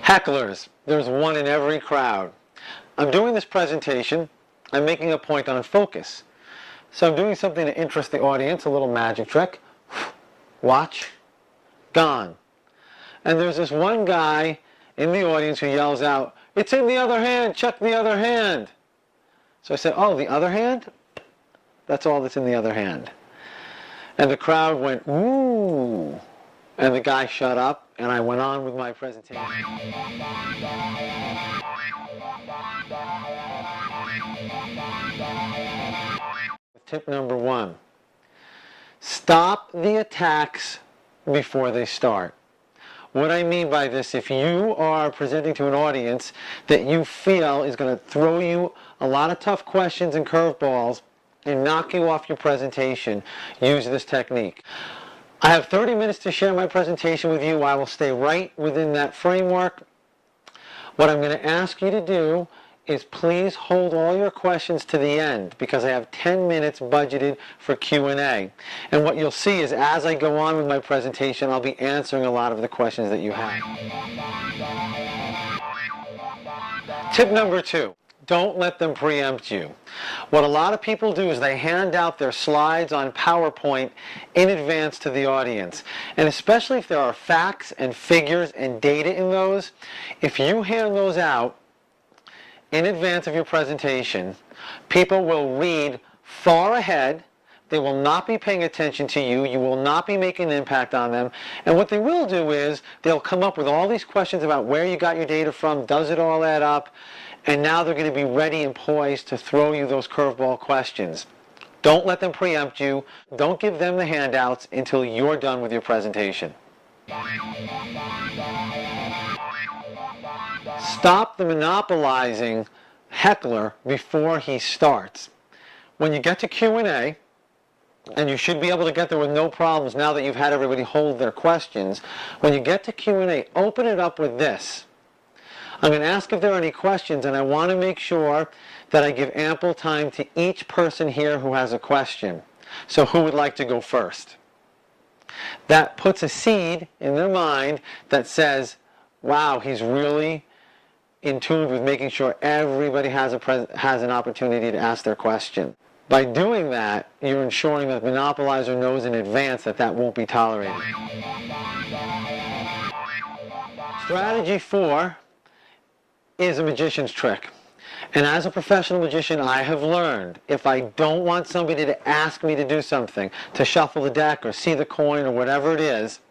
Hecklers. There's one in every crowd. I'm doing this presentation. I'm making a point on focus. So I'm doing something to interest the audience, a little magic trick. Watch. Gone. And there's this one guy in the audience who yells out, "It's in the other hand, check the other hand." So I said, "Oh, the other hand? That's all that's in the other hand." And the crowd went, "Ooh." And the guy shut up, and I went on with my presentation. Tip number 1. Stop the attacks before they start. What I mean by this, if you are presenting to an audience that you feel is going to throw you a lot of tough questions and curveballs and knock you off your presentation, use this technique. I have 30 minutes to share my presentation with you. I will stay right within that framework. What I'm going to ask you to do is please hold all your questions to the end, because I have 10 minutes budgeted for Q&A. And what you'll see is as I go on with my presentation, I'll be answering a lot of the questions that you have. Tip number 2. Don't let them preempt you. What a lot of people do is they hand out their slides on PowerPoint in advance to the audience. And especially if there are facts and figures and data in those, if you hand those out in advance of your presentation, people will read far ahead. They will not be paying attention to you. You will not be making an impact on them. And what they will do is they'll come up with all these questions about where you got your data from, does it all add up? And now they're going to be ready and poised to throw you those curveball questions. Don't let them preempt you. Don't give them the handouts until you're done with your presentation. Stop the monopolizing heckler before he starts. When you get to Q&A, and you should be able to get there with no problems now that you've had everybody hold their questions, when you get to Q&A, open it up with this. I'm going to ask if there are any questions, and I want to make sure that I give ample time to each person here who has a question. So who would like to go first? That puts a seed in their mind that says, wow, he's really in tune with making sure everybody has an opportunity to ask their question. By doing that, you're ensuring that the monopolizer knows in advance that that won't be tolerated. Strategy 4 is a magician's trick. And as a professional magician, I have learned if I don't want somebody to ask me to do something, to shuffle the deck or see the coin or whatever it is,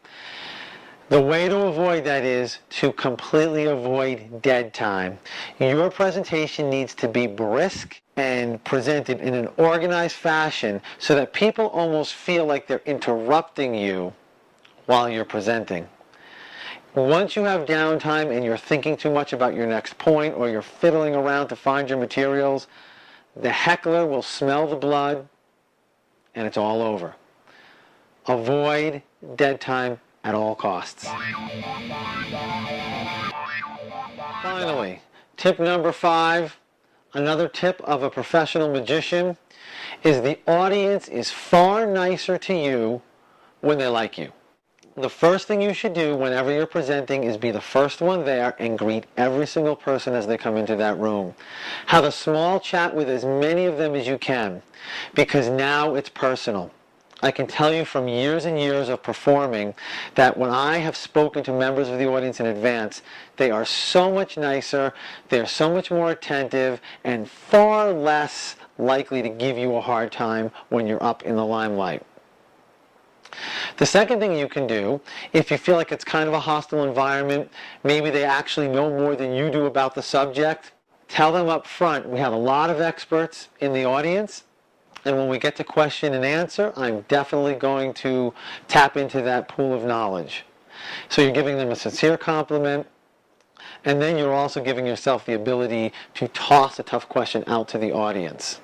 the way to avoid that is to completely avoid dead time. Your presentation needs to be brisk and presented in an organized fashion so that people almost feel like they're interrupting you while you're presenting. Once you have downtime and you're thinking too much about your next point or you're fiddling around to find your materials, the heckler will smell the blood and it's all over. Avoid dead time at all costs. Finally, tip number 5, another tip of a professional magician, is the audience is far nicer to you when they like you. The first thing you should do whenever you're presenting is be the first one there and greet every single person as they come into that room. Have a small chat with as many of them as you can, because now it's personal. I can tell you from years and years of performing that when I have spoken to members of the audience in advance, they are so much nicer, they're so much more attentive, and far less likely to give you a hard time when you're up in the limelight. The second thing you can do, if you feel like it's kind of a hostile environment, maybe they actually know more than you do about the subject, tell them up front, we have a lot of experts in the audience, and when we get to question and answer, I'm definitely going to tap into that pool of knowledge. So you're giving them a sincere compliment, and then you're also giving yourself the ability to toss a tough question out to the audience.